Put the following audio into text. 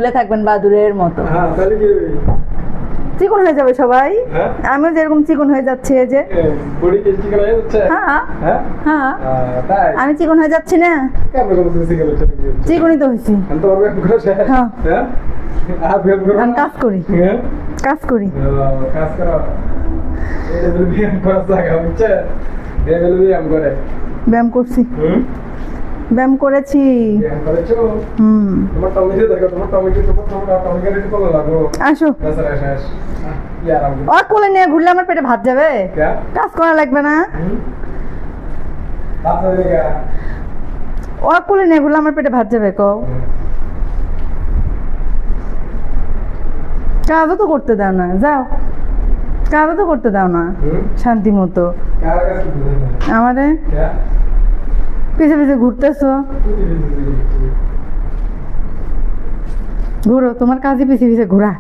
ভুলে থাকবেন বাদুরের মতো। হ্যাঁ তাহলে কি চিকন হয়ে যাবে সবাই। হ্যাঁ আমিও যেরকম চিকন হয়ে যাচ্ছে এই যে। বডি কি চিকন হয়ে যাচ্ছে? হ্যাঁ হ্যাঁ হ্যাঁ তাই আমি চিকন হয়ে যাচ্ছি না? কেমন করে চিকন হচ্ছে? চিকনই তো হয়েছি। আমি তো ব্যায়াম করে হ্যাঁ হ্যাঁ আর ব্যায়াম করো আমি কাজ করি হ্যাঁ কাজ করি। কাজ করো এটা বলে ব্যায়াম করার জায়গা হচ্ছে এটা বলে ব্যায়াম করে ব্যায়াম করছি ব্যায়াম করেছি। ব্যায়াম করেছো? তোমার টমেটো দেখো তোমার টমেটো একটু কলা লাগো। আসো বেচারা শেষ কি আরাম ও কোলে নিয়ে ঘুরলে আমার পেটে ভাত যাবে। কাজ করা লাগবে না। বাচ্চা দেখে ও কোলে নিয়ে ঘুরলে আমার পেটে ভাত যাবে কও। কাজও তো করতে দাও না, যাও কাজও তো করতে দাও না শান্তি মতো। কার কাছে আমারে পিছে পিছে ঘুরতেছো। ঘুরো, তোমার কাজে পিছে পিছে ঘোরা।